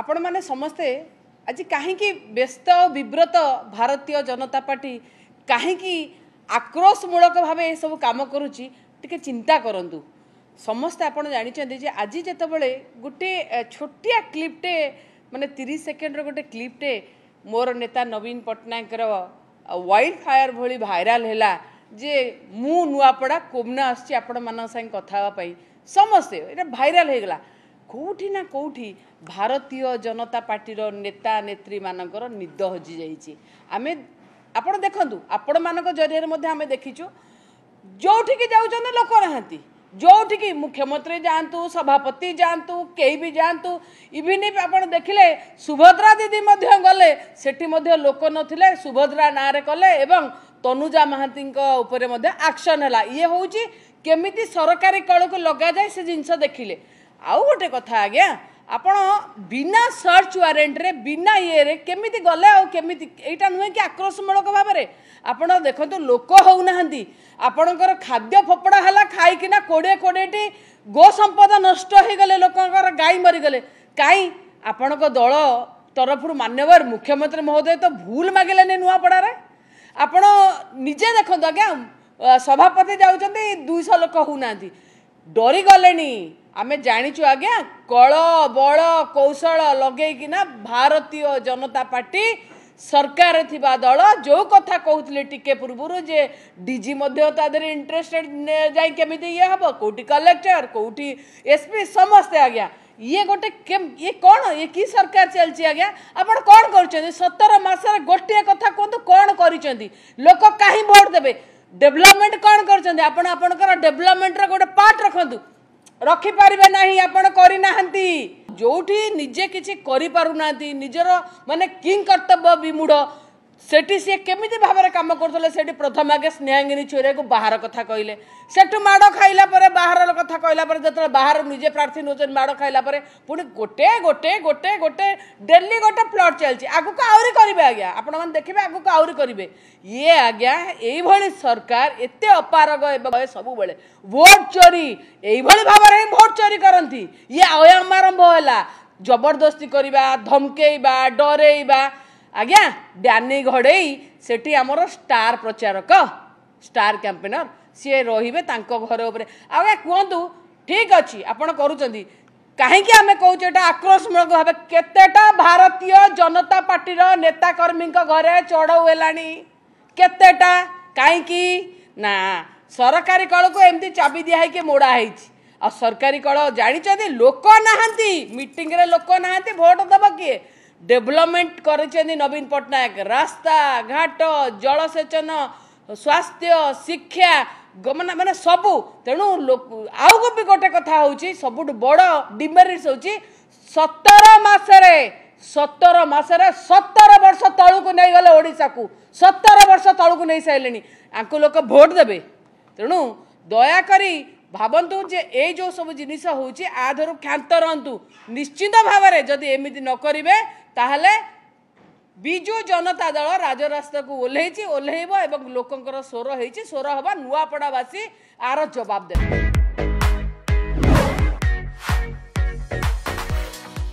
आपण माने समस्ते आज कहीं व्यस्त और विव्रत भारतीय जनता पार्टी कहीं आक्रोशमूलक भाव ये सब कम करुच्ची टिके चिंता करंतु। समस्ते आपण जानी आज जितेबाला गोटे छोटिया क्लिपटे माने 30 सेकेंड गोटे क्लिपटे मोर नेता नवीन पट्टनायक वाइल्ड फायर भली भाइराल है जे मु नुआपड़ा कोमना आसी आपण मान संग कथा समस्ते ये भाइराल हो गला कौटी ना कौटी भारतीय जनता पार्टीर नेता नेत्री मानकर निद हजि जाइए। आमे आपण देखंतु आपण मानक जरिए आमे देखिचु जोठिकी जाउछन लोक नहांती जोठिकी मुख्यमंत्री जातु सभापति जातु कई भी जातु इवन आपण देखिले सुभद्रा दीदी मध्य गले सेठी मध्य लोक नथिले सुभद्रा नारे कले एवं तनुजा महांती उपरे मध्य एक्शन है ये हूँ केमिति सरकारी कल को लगा जाए से जिनस देखिले। आउ गोटे कथा आज्ञा आपण बिना सर्च वारेंट रे बिना ये रे केमिति गले आ केमिति एटा नुहे कि आक्रोशमूलक भाव में आपण देखंतु लोक होउनाहंती आपणकर खाद्य फोपड़ा हला खाई किना 20-20टी गो संपद नष्ट हो गले लोकंकर गाई मरी गले काई आपणक दल तरफ मान्यवर मुख्यमंत्री महोदय तो भूल मागिले नुआपड़ा रे आपण निजे देखंतु आज्ञा सभापति जाउचंती 200 लोक होउना डरी गले आमे जानिचु आज्ञा कल बल कौशल लगेकिना भारतीय जनता पार्टी सरकार थिबा दल जो कथा कहते टिके पूर्व जे डीजी इंटरेस्टेड जाई केमिति ये हम कोटी कलेक्टर कोटी एसपी समस्ते आज्ञा ये गोटे ये कौन ये की सरकार चलती आज्ञा आपण कौन कर 17 मासरे गोटे कथा कहतु कौन कर लोक कहीं भोट देवे डेवलपमेंट कौन कर आपणकर डेवलपमेंट गोटे पार्ट रखु रखिपारे ना आपण करनाहांती जोठी निजे किसी करिपारुना निजर माने किंग कर्तव्य विमूढ़ सेठी सी केमिति भाव में कम करते सेठी प्रथम आगे स्नेहांगिनी छोरिया को बाहर कथा कहले सेठू माड़ खाइला परे बाहर कथा कहला परे जतले बाहर निजे प्रार्थी नोचन माड़ खाइला परे पुणी गोटे गोटे गोटे गोटे डेली गोटे प्लॉट चलछि आगु को आउरी करिवे आज्ञा आपण मन देखिबे आगु को आउरी करिवे ये आज्ञा एई भली सरकार एते अपारग एबे सब बेले वोट चोरी एई भली भाव रे वोट चोरी करंती ये आयाम आरंभ होला जबरदस्ती करबा धमकेइबा डरेइबा आज्ञा डानी घड़ई सेठी आमर स्टार प्रचारक स्टार कैंपेनर सी रे घर उपर आज्ञा कहतु ठीक अच्छी आपण करुँच कहीं आम कहे आक्रोशमूलक भाव केतेटा भारतीय जनता पार्टीर नेताकर्मी घरे चढ़ऊ है केतेटा कहीं ना सरकारी कल को एमती चाबी दिखाई मोड़ाई आ सरकारी कल जानी लोक नहांती मीटिंग रे लोक नहांती भोट दब किए डेवलपमेंट कर नवीन पट्टनायक रास्ता घाट जलसेचन स्वास्थ्य शिक्षा गमन माने सबू तेणु आउ भी गोटे कथा हूँ सब बड़ डिमेरिट्स हूँ 17 मासरे 17 वर्ष तलू को नहीं गले ओडिशा को 17 वर्ष तलू को नहीं सारे आंको लोक भोट देवे तेणु दयाकरी भावतु जे ए जो सब जिनिस होची आधर क्षांत रहतु निश्चित भाव में जदि एमती न करेंगे ताहले बिजु जनता दल राजरास्ता को ओह्लैब एवं लोकंर स्वर होती स्वर हवा नुआपड़ावासी आर जवाब देवे।